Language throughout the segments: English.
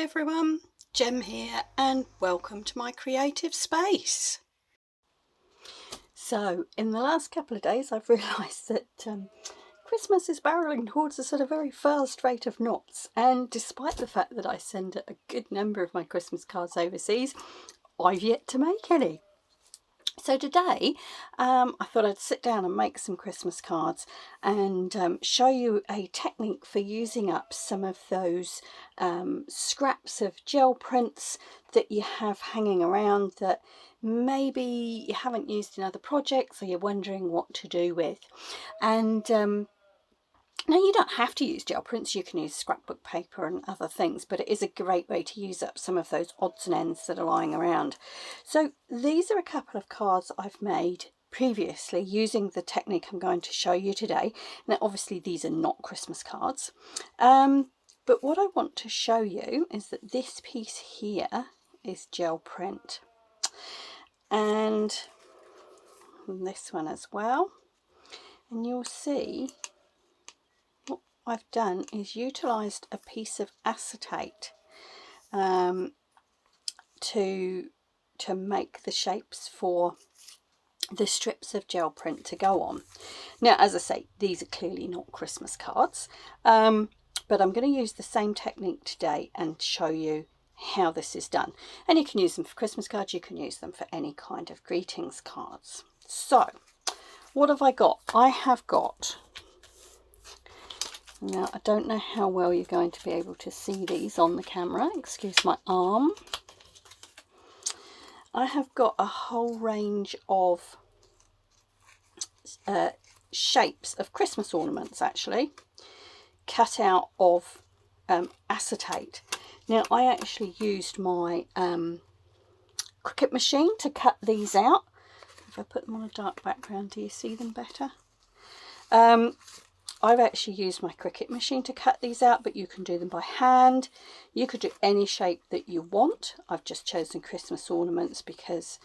everyone, Jem here and welcome to my creative space. So in the last couple of days I've realised that Christmas is barrelling towards us at a very fast rate of knots, and despite the fact that I send a good number of my Christmas cards overseas, I've yet to make any. So today I thought I'd sit down and make some Christmas cards and show you a technique for using up some of those scraps of gel prints that you have hanging around that maybe you haven't used in other projects or you're wondering what to do with. And now, you don't have to use gel prints, you can use scrapbook paper and other things, but it is a great way to use up some of those odds and ends that are lying around. So these are a couple of cards I've made previously using the technique I'm going to show you today. Now obviously these are not Christmas cards, but what I want to show you is that this piece here is gel print, and this one as well, and you'll see I've done is utilised a piece of acetate to make the shapes for the strips of gel print to go on. Now, as I say, these are clearly not Christmas cards, but I'm going to use the same technique today and show you how this is done. And you can use them for Christmas cards, you can use them for any kind of greetings cards. So, what have I got? I have got... Now, I don't know how well you're going to be able to see these on the camera. Excuse my arm. I have got a whole range of shapes of Christmas ornaments, actually, cut out of acetate. Now, I actually used my Cricut machine to cut these out. If I put them on a dark background, do you see them better? I've actually used my Cricut machine to cut these out, but you can do them by hand. You could do any shape that you want. I've just chosen Christmas ornaments because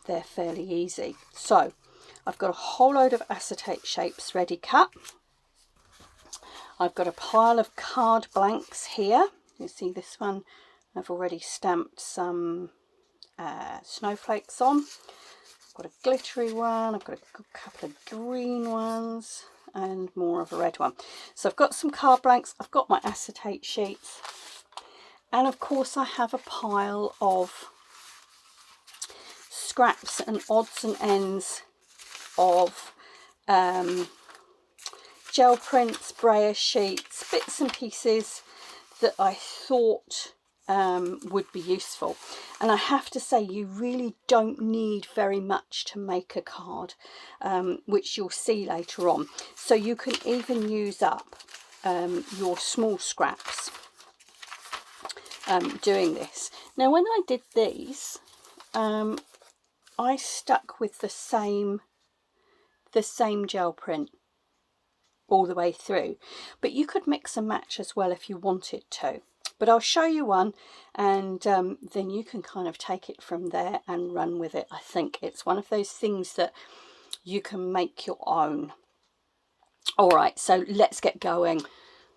they're fairly easy. So I've got a whole load of acetate shapes ready cut. I've got a pile of card blanks here. You see this one, I've already stamped some snowflakes on. I've got a glittery one, I've got a couple of green ones, and more of a red one. So I've got some card blanks, I've got my acetate sheets, and of course I have a pile of scraps and odds and ends of gel prints, brayer sheets, bits and pieces that I thought would be useful. And I have to say, you really don't need very much to make a card, which you'll see later on. So you can even use up your small scraps doing this. Now, when I did these, I stuck with the same gel print all the way through, but you could mix and match as well if you wanted to. But I'll show you one, and then you can kind of take it from there and run with it. I think it's one of those things that you can make your own. All right, so let's get going.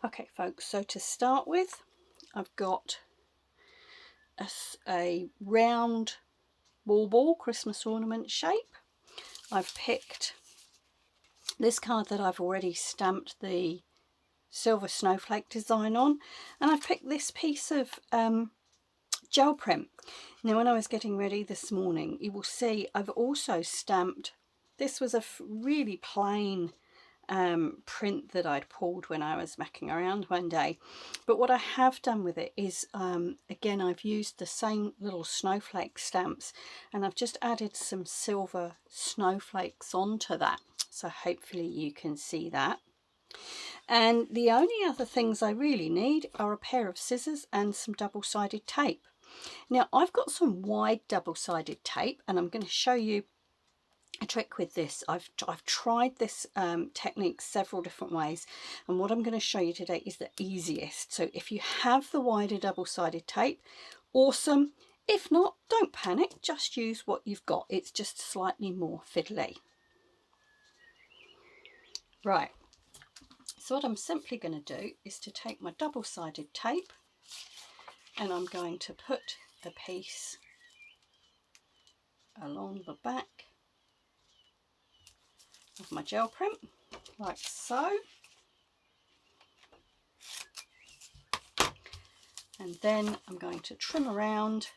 Okay, folks, so to start with, I've got a round ball Christmas ornament shape. I've picked this card that I've already stamped the silver snowflake design on, and I've picked this piece of gel print. Now, when I was getting ready this morning, you will see I've also stamped, this was a really plain print that I'd pulled when I was mucking around one day, but what I have done with it is again, I've used the same little snowflake stamps, and I've just added some silver snowflakes onto that, so hopefully you can see that. And the only other things I really need are a pair of scissors and some double-sided tape. Now, I've got some wide double-sided tape, and I'm going to show you a trick with this. I've tried this technique several different ways, and what I'm going to show you today is the easiest. So if you have the wider double-sided tape, awesome. If not, don't panic, just use what you've got. It's just slightly more fiddly. Right. So what I'm simply going to do is to take my double-sided tape and I'm going to put a piece along the back of my gel print, like so. And then I'm going to trim around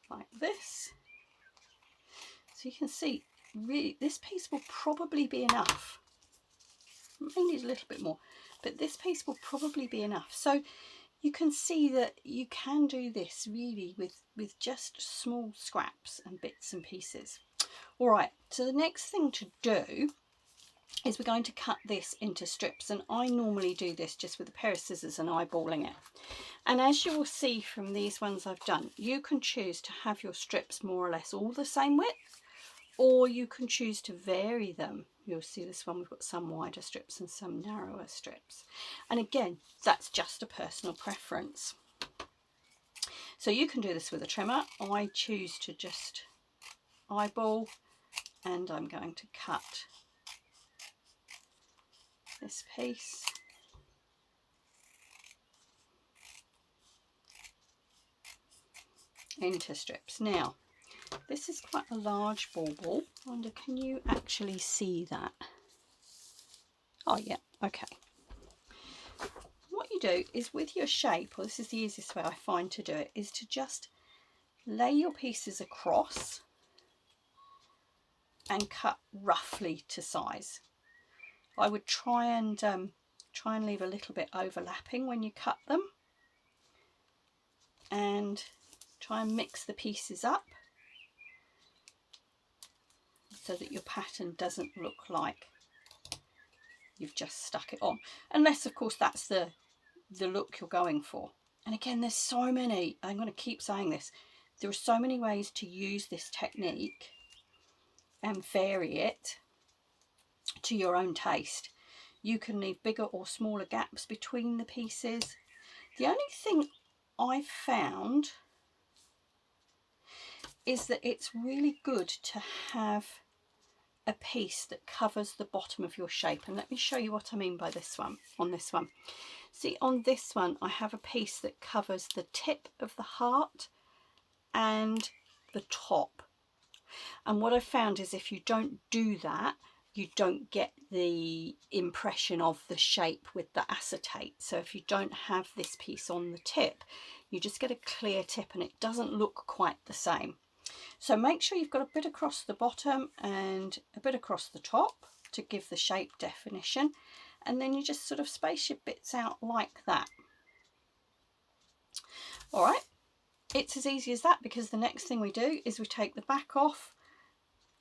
like this. So you can see, really, this piece will probably be enough. May need a little bit more, but this piece will probably be enough. So you can see that you can do this really with just small scraps and bits and pieces. All right, so the next thing to do is we're going to cut this into strips, and I normally do this just with a pair of scissors and eyeballing it. And as you will see from these ones I've done, you can choose to have your strips more or less all the same width, or you can choose to vary them. You'll see this one, we've got some wider strips and some narrower strips. And again, that's just a personal preference. So you can do this with a trimmer. I choose to just eyeball, and I'm going to cut this piece into strips. Now, this is quite a large bauble. I wonder, can you actually see that? Oh yeah, okay. What you do is with your shape, or this is the easiest way I find to do it, is to just lay your pieces across and cut roughly to size. I would try and leave a little bit overlapping when you cut them, and try and mix the pieces up so that your pattern doesn't look like you've just stuck it on, unless of course that's the look you're going for. And again, there's so many, I'm going to keep saying this, there are so many ways to use this technique and vary it to your own taste. You can leave bigger or smaller gaps between the pieces. The only thing I've found is that it's really good to have a piece that covers the bottom of your shape. And let me show you what I mean by this one. On this one, see, on this one I have a piece that covers the tip of the heart and the top. And what I found is if you don't do that, you don't get the impression of the shape with the acetate. So if you don't have this piece on the tip, you just get a clear tip and it doesn't look quite the same. So make sure you've got a bit across the bottom and a bit across the top to give the shape definition, and then you just sort of space your bits out like that. All right, it's as easy as that, because the next thing we do is we take the back off,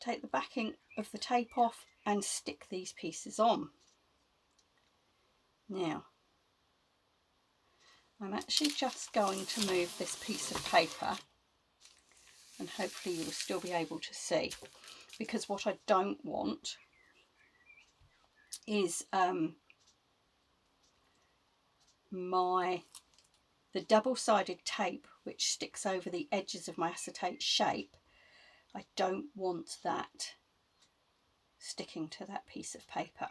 take the backing of the tape off, and stick these pieces on. Now, I'm actually just going to move this piece of paper, and hopefully you will still be able to see, because what I don't want is the double-sided tape which sticks over the edges of my acetate shape. I don't want that sticking to that piece of paper.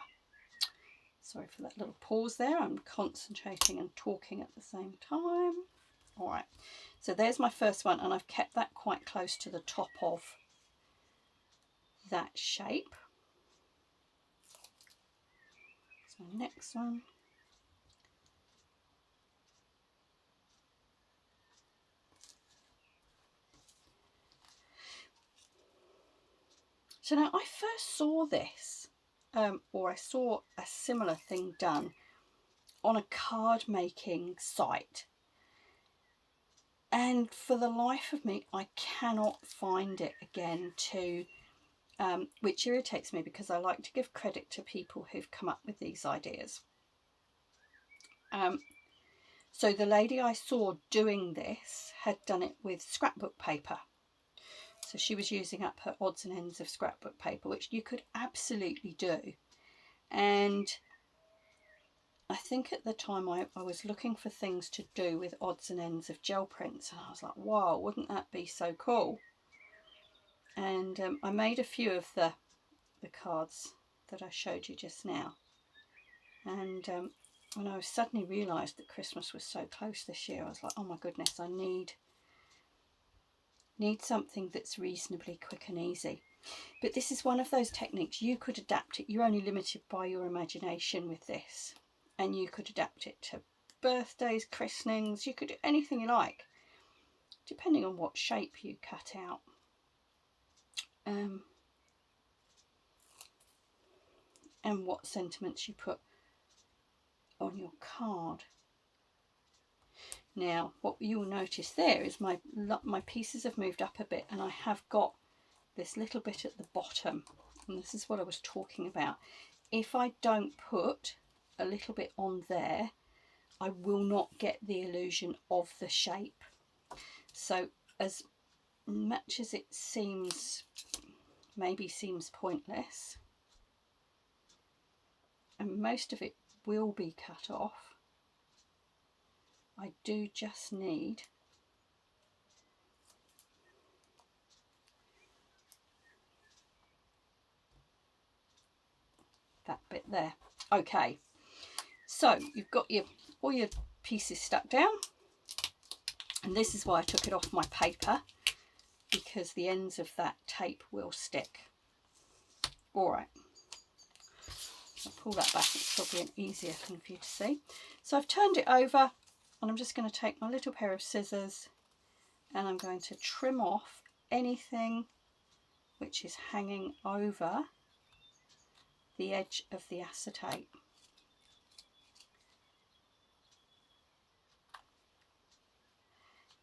Sorry for that little pause there, I'm concentrating and talking at the same time. All right, so there's my first one, and I've kept that quite close to the top of that shape. So my next one. So now I first saw this, or I saw a similar thing done on a card making site, and for the life of me I cannot find it again to which irritates me, because I like to give credit to people who've come up with these ideas. So the lady I saw doing this had done it with scrapbook paper. So she was using up her odds and ends of scrapbook paper, which you could absolutely do. And I think at the time I was looking for things to do with odds and ends of gel prints, and I was like, wow, wouldn't that be so cool? And I made a few of the cards that I showed you just now. And when I suddenly realised that Christmas was so close this year, I was like, oh my goodness, I need something that's reasonably quick and easy. But this is one of those techniques. You could adapt it. You're only limited by your imagination with this. And you could adapt it to birthdays, christenings. You could do anything you like, depending on what shape you cut out. And what sentiments you put on your card. Now, what you'll notice there is my pieces have moved up a bit, and I have got this little bit at the bottom, and this is what I was talking about. If I don't put a little bit on there, I will not get the illusion of the shape. So as much as it seems pointless, and most of it will be cut off, I do just need that bit there. Okay, so you've got all your pieces stuck down, and this is why I took it off my paper, because the ends of that tape will stick. All right, I'll pull that back. It's probably an easier thing for you to see. So I've turned it over, and I'm just going to take my little pair of scissors, and I'm going to trim off anything which is hanging over the edge of the acetate.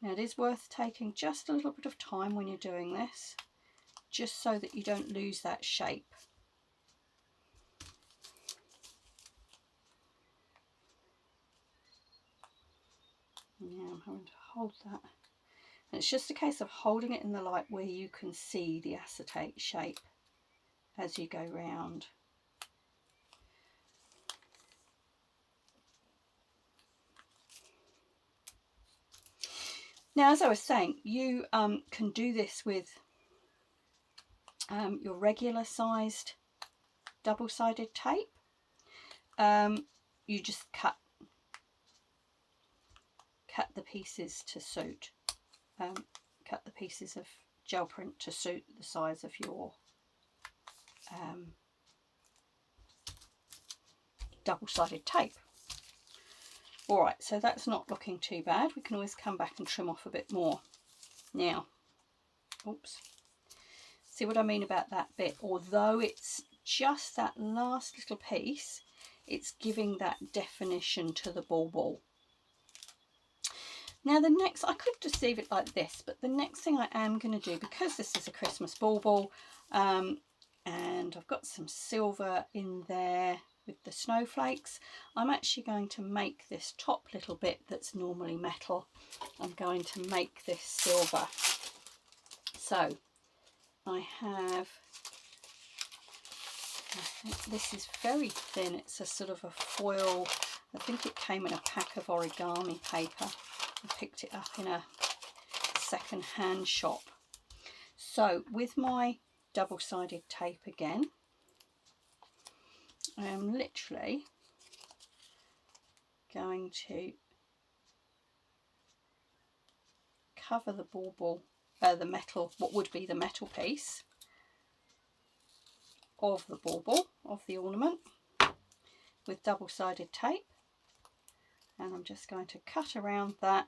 Now it is worth taking just a little bit of time when you're doing this, just so that you don't lose that shape. Now I'm having to hold that. And it's just a case of holding it in the light where you can see the acetate shape as you go round. Now, as I was saying, you can do this with your regular sized double-sided tape. You just cut the pieces to suit. Cut the pieces of gel print to suit the size of your double-sided tape. All right, so that's not looking too bad. We can always come back and trim off a bit more. Now, oops, see what I mean about that bit? Although it's just that last little piece, it's giving that definition to the bauble. Now the next, I could just leave it like this, but the next thing I am going to do, because this is a Christmas bauble, and I've got some silver in there with the snowflakes, I'm actually going to make this top little bit that's normally metal, I'm going to make this silver. So I think this is very thin, it's a sort of a foil, I think it came in a pack of origami paper. I picked it up in a second-hand shop. So with my double-sided tape again, I am literally going to cover the bauble, the metal, what would be the metal piece of the bauble, of the ornament, with double-sided tape, and I'm just going to cut around that .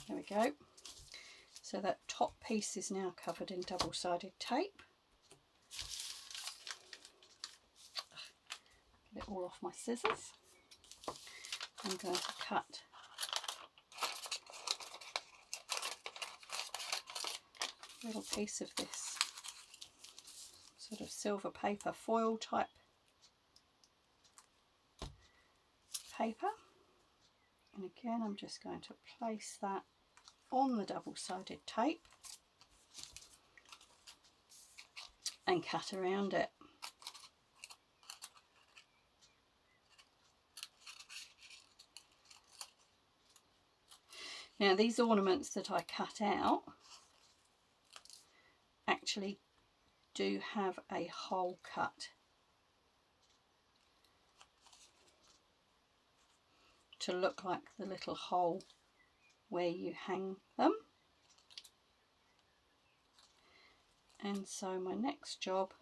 There we go. So that top piece is now covered in double-sided tape. Get it all off my scissors. I'm going to cut a little piece of this sort of silver paper, foil type paper, and again I'm just going to place that on the double-sided tape and cut around it. Now these ornaments that I cut out actually do have a hole cut to look like the little hole where you hang them. And so my next job,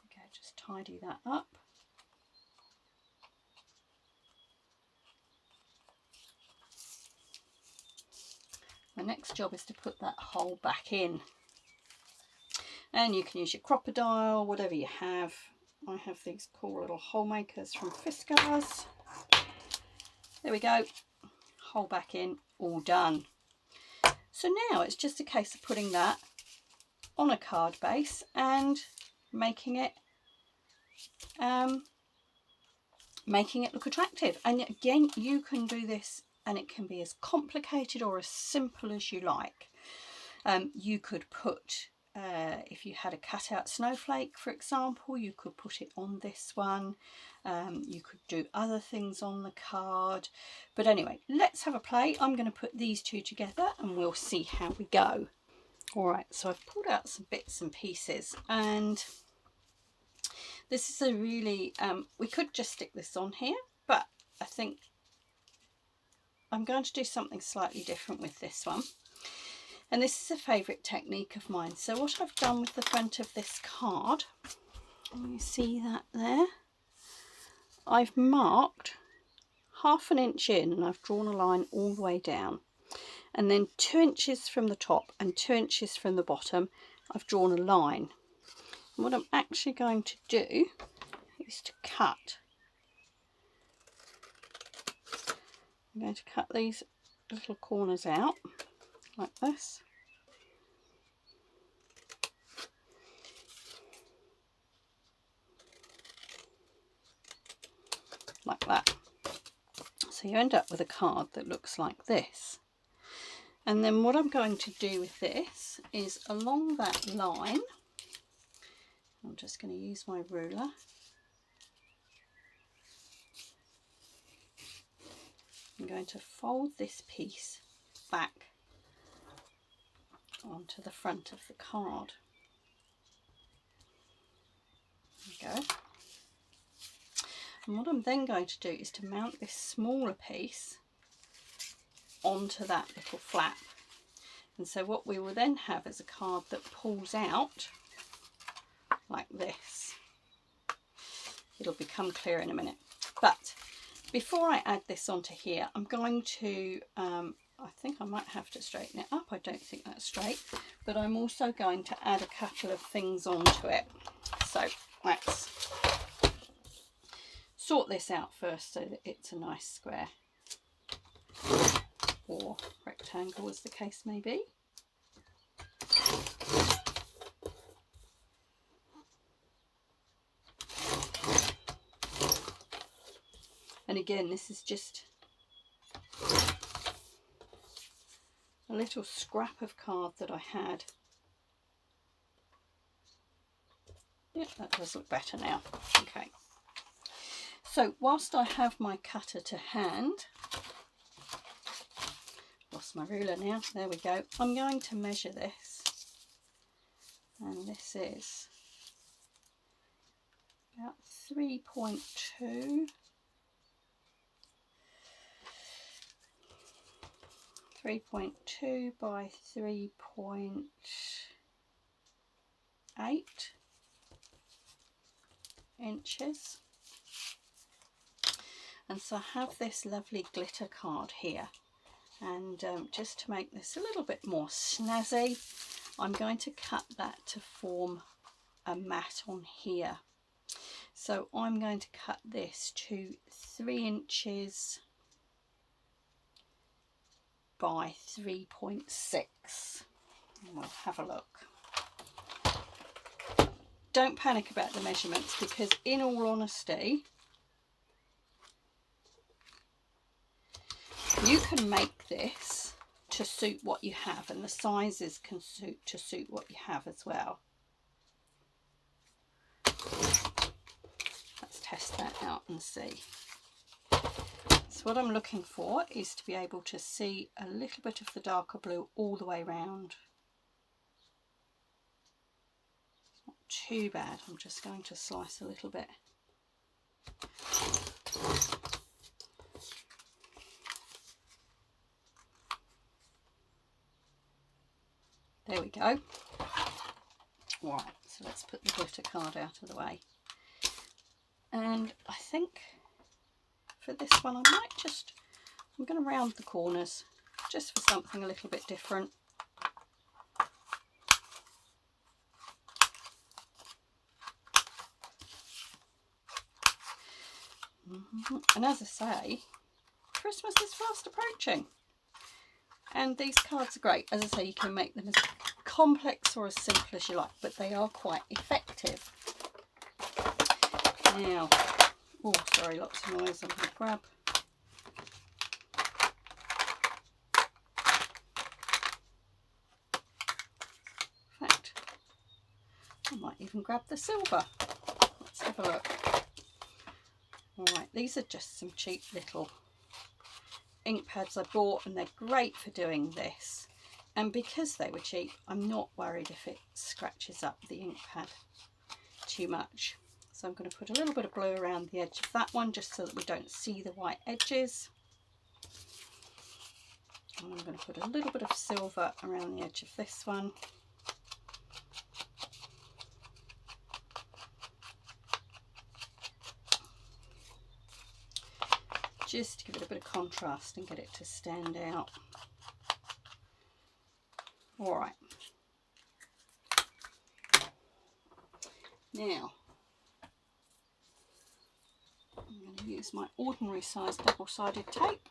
okay, just tidy that up. My next job is to put that hole back in. And you can use your crocodile, whatever you have. I have these cool little hole makers from Fiskars. There we go. Hole back in, all done. So now it's just a case of putting that on a card base and making it look attractive. And again, you can do this and it can be as complicated or as simple as you like. You could put, if you had a cutout snowflake, for example, you could put it on this one. You could do other things on the card. But anyway, let's have a play. I'm going to put these two together and we'll see how we go. All right, so I've pulled out some bits and pieces, and this is a really, we could just stick this on here, but I think I'm going to do something slightly different with this one. And this is a favourite technique of mine. So what I've done with the front of this card, you see that there? I've marked 1/2 inch in and I've drawn a line all the way down. And then 2 inches from the top and 2 inches from the bottom, I've drawn a line. And what I'm actually going to do is to cut. I'm going to cut these little corners out like this. Like that. So you end up with a card that looks like this. And then what I'm going to do with this is along that line, I'm just going to use my ruler. I'm going to fold this piece back onto the front of the card. There we go. And what I'm then going to do is to mount this smaller piece onto that little flap. And so what we will then have is a card that pulls out like this. It'll become clear in a minute. But before I add this onto here, I'm going to, I think I might have to straighten it up. I don't think that's straight, but I'm also going to add a couple of things onto it. So let's sort this out first so that it's a nice square or rectangle, as the case may be. And again, this is just a little scrap of card that I had. Yep, that does look better now. Okay. So whilst I have my cutter to hand, lost my ruler now, there we go. I'm going to measure this. And this is about 3.2. 3.2 by 3.8 inches. And so I have this lovely glitter card here, and just to make this a little bit more snazzy, I'm going to cut that to form a mat on here. So I'm going to cut this to 3 inches by 3.6, and we'll have a look. Don't panic about the measurements, because in all honesty, you can make this to suit what you have, and the sizes can suit what you have as well. Let's test that out and see. So what I'm looking for is to be able to see a little bit of the darker blue all the way round. Not too bad. I'm just going to slice a little bit. There we go. Right, so let's put the glitter card out of the way. And I think for this one I'm going to round the corners just for something a little bit different. And as I say, Christmas is fast approaching. And these cards are great. As I say, you can make them as complex or as simple as you like, but they are quite effective. Now, oh sorry, lots of noise. I'm going to grab. In fact, I might even grab the silver. Let's have a look. Alright, these are just some cheap little ink pads I bought, and they're great for doing this. And because they were cheap, I'm not worried if it scratches up the ink pad too much. So I'm going to put a little bit of blue around the edge of that one, just so that we don't see the white edges. And I'm going to put a little bit of silver around the edge of this one. Just to give it a bit of contrast and get it to stand out. Alright. Now, I'm going to use my ordinary size double-sided tape.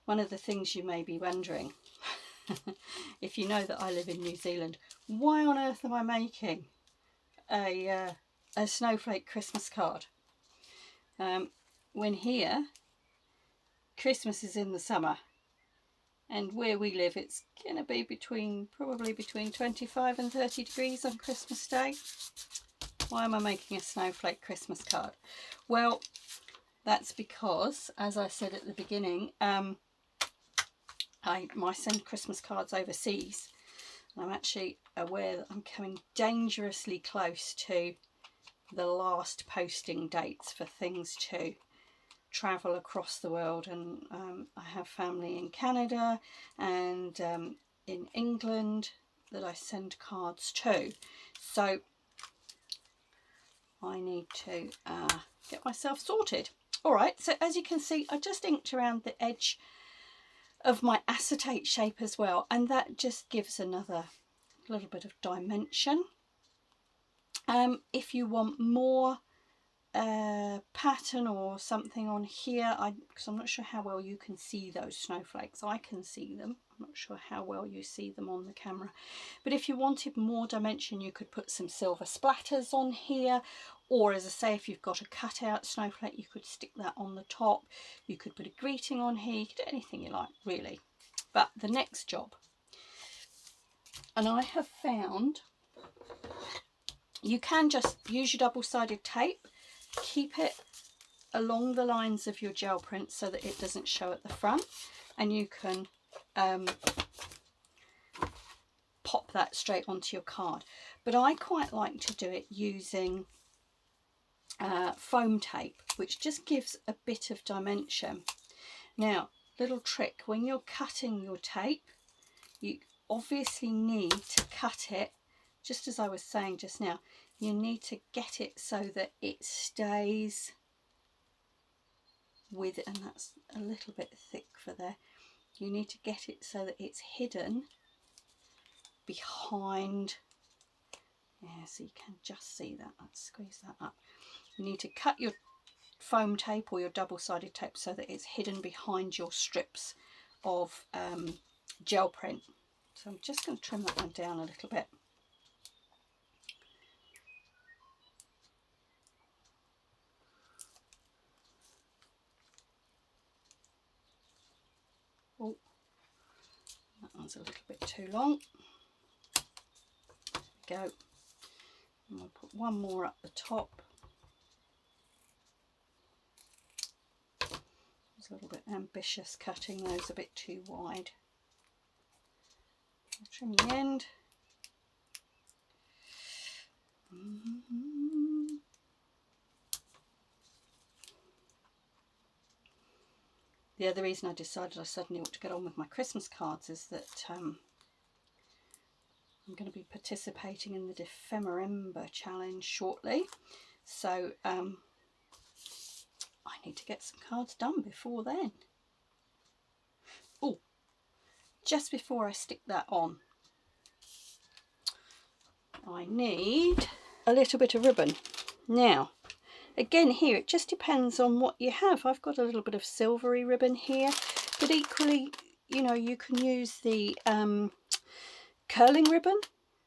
One of the things you may be wondering, if you know that I live in New Zealand, why on earth am I making a snowflake Christmas card? When here, Christmas is in the summer, and where we live it's going to be probably between 25 and 30 degrees on Christmas Day. Why am I making a snowflake Christmas card? Well, that's because, as I said at the beginning, I send Christmas cards overseas. I'm actually aware that I'm coming dangerously close to the last posting dates for things to travel across the world, and I have family in Canada and in England that I send cards to, so I need to get myself sorted. Alright, so as you can see, I just inked around the edge of my acetate shape as well, and that just gives another little bit of dimension. If you want more pattern or something on here, because I'm not sure how well you can see those snowflakes. I can see them. I'm not sure how well you see them on the camera, but if you wanted more dimension, you could put some silver splatters on here, or as I say, if you've got a cutout snowflake, you could stick that on the top. You could put a greeting on here. You could do anything you like, really. But the next job, and I have found you can just use your double-sided tape, keep it along the lines of your gel print so that it doesn't show at the front, and you can pop that straight onto your card. But I quite like to do it using foam tape, which just gives a bit of dimension. Now, little trick, when you're cutting your tape, you obviously need to cut it, just as I was saying just now, you need to get it so that it stays with it, and that's a little bit thick for there. You need to get it so that it's hidden behind, yeah, so you can just see that. Let's squeeze that up. You need to cut your foam tape or your double-sided tape so that it's hidden behind your strips of gel print. So I'm just going to trim that one down a little bit. Oh, that one's a little bit too long. There we go. And we'll put one more up the top. It's a little bit ambitious cutting those a bit too wide. I'll trim the end. The other reason I decided I suddenly ought to get on with my Christmas cards is that I'm going to be participating in the Defemorember challenge shortly, so I need to get some cards done before then. Oh, just before I stick that on, I need a little bit of ribbon. Now, again here, it just depends on what you have. I've got a little bit of silvery ribbon here, but equally, you know, you can use the curling ribbon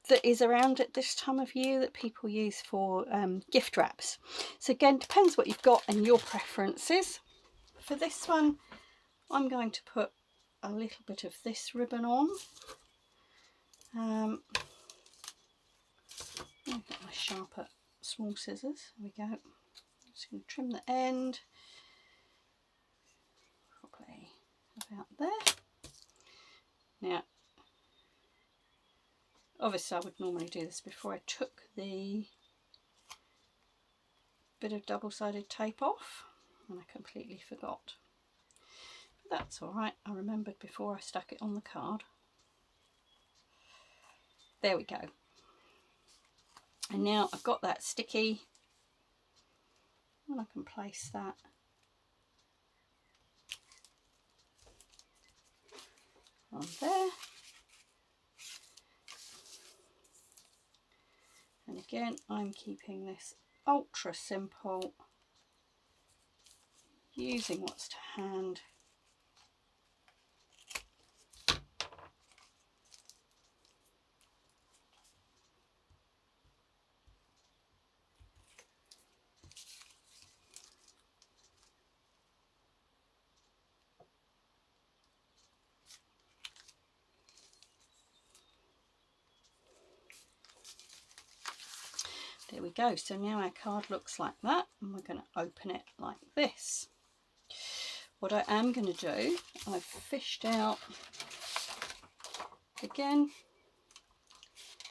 that is around at this time of year that people use for gift wraps. So again, depends what you've got and your preferences. For this one, I'm going to put a little bit of this ribbon on. I've got my sharper small scissors. There we go. I'm just going to trim the end, probably about there. Now, obviously I would normally do this before I took the bit of double-sided tape off, and I completely forgot. But that's all right, I remembered before I stuck it on the card. There we go. And now I've got that sticky, and I can place that on there. And again, I'm keeping this ultra simple, using what's to hand. There we go. So now our card looks like that, and we're going to open it like this. What I am going to do, I've fished out, again,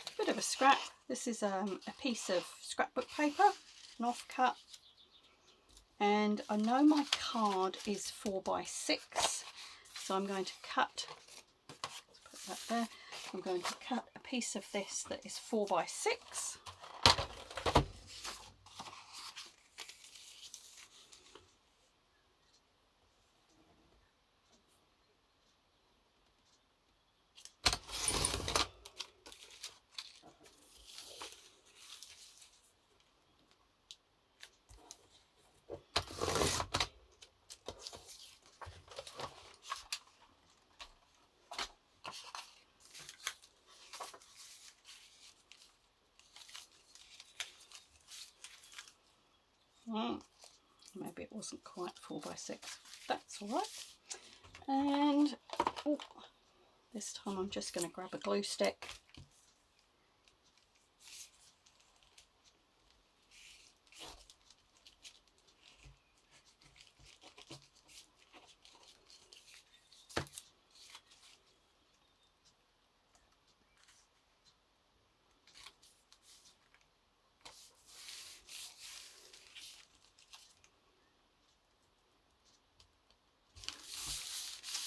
a bit of a scrap. This is a piece of scrapbook paper, an offcut, and I know my card is 4x6, so I'm going to cut, let's put that there, I'm going to cut a piece of this that is 4x6. Maybe it wasn't quite 4x6. That's all right. And oh, this time I'm just going to grab a glue stick.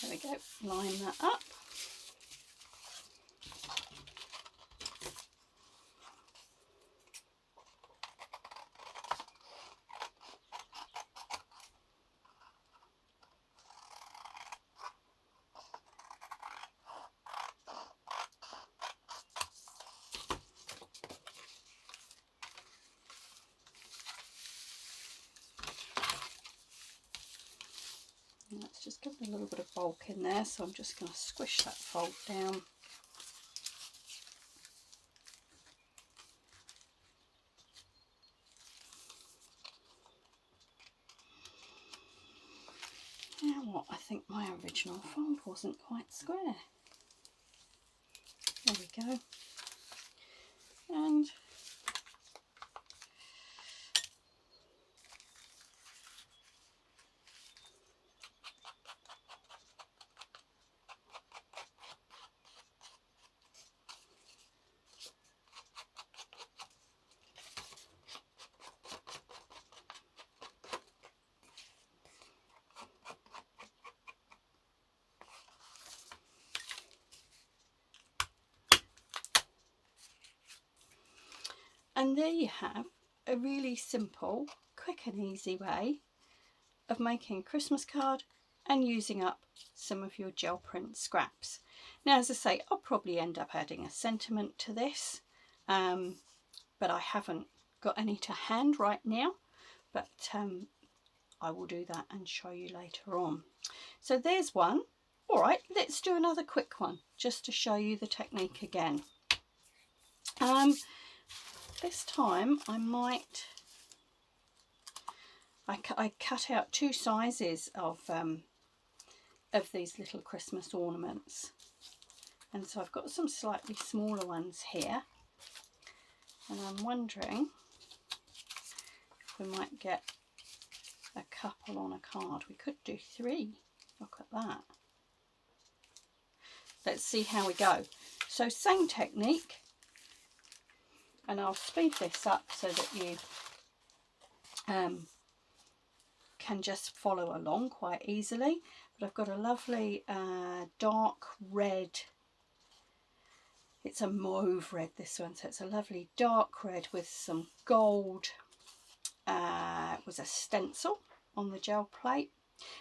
There we go, line that up. Let's just give it a little bit of bulk in there, so I'm just going to squish that fold down. Now what, I think my original fold wasn't quite square. There we go. And there you have a really simple, quick and easy way of making a Christmas card and using up some of your gel print scraps. Now, as I say, I'll probably end up adding a sentiment to this, but I haven't got any to hand right now, but I will do that and show you later on. So there's one. All right, let's do another quick one just to show you the technique again. This time I cut out two sizes of these little Christmas ornaments, and so I've got some slightly smaller ones here, and I'm wondering if we might get a couple on a card. We could do 3. Look at that. Let's see how we go. So same technique, and I'll speed this up so that you can just follow along quite easily. But I've got a lovely dark red, it's a mauve red, this one, so it's a lovely dark red with some gold. It was a stencil on the gel plate,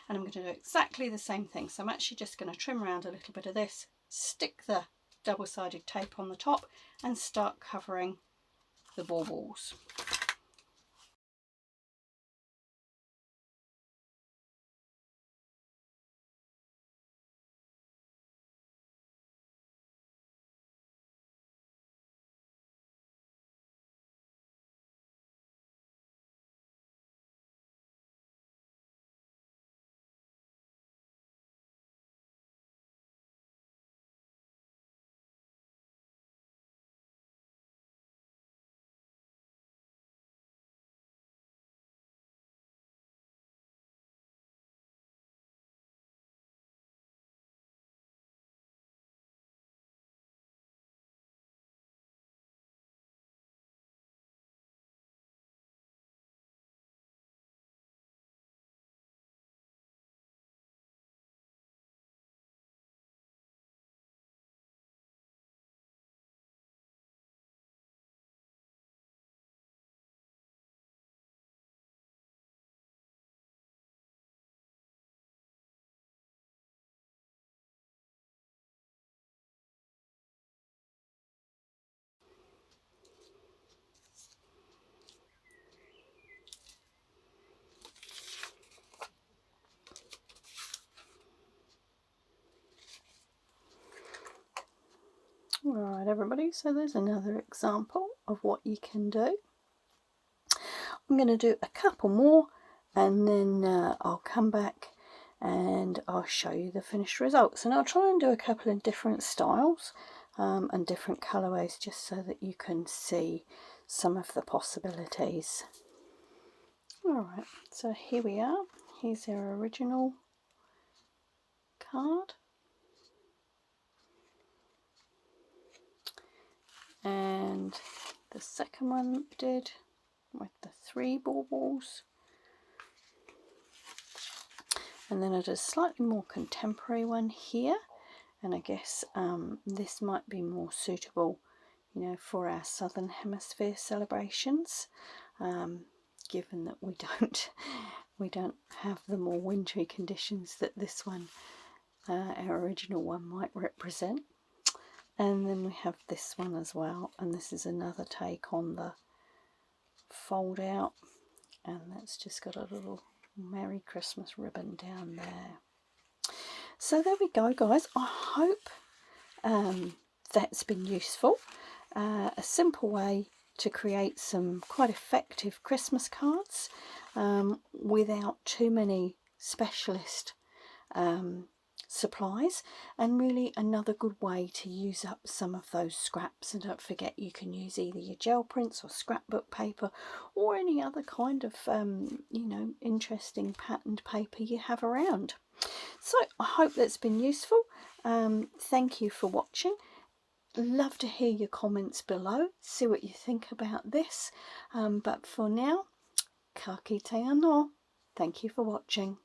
and I'm going to do exactly the same thing. So I'm actually just going to trim around a little bit of this, stick the double-sided tape on the top, and start covering the baubles. Alright everybody, so there's another example of what you can do. I'm going to do a couple more, and then I'll come back and I'll show you the finished results. And I'll try and do a couple in different styles and different colourways, just so that you can see some of the possibilities. Alright, so here we are. Here's our original card. And the second one we did with the 3 baubles. And then I did a slightly more contemporary one here, and I guess this might be more suitable, you know, for our Southern Hemisphere celebrations, given that we don't have the more wintry conditions that this one, our original one, might represent. And then we have this one as well, and this is another take on the fold out, and that's just got a little Merry Christmas ribbon down there. So there we go guys, I hope that's been useful. A simple way to create some quite effective Christmas cards without too many specialist supplies, and really another good way to use up some of those scraps. And don't forget, you can use either your gel prints or scrapbook paper or any other kind of interesting patterned paper you have around. So I hope that's been useful. Thank you for watching. Love to hear your comments below, see what you think about this, but for now, ka kite anō. Thank you for watching.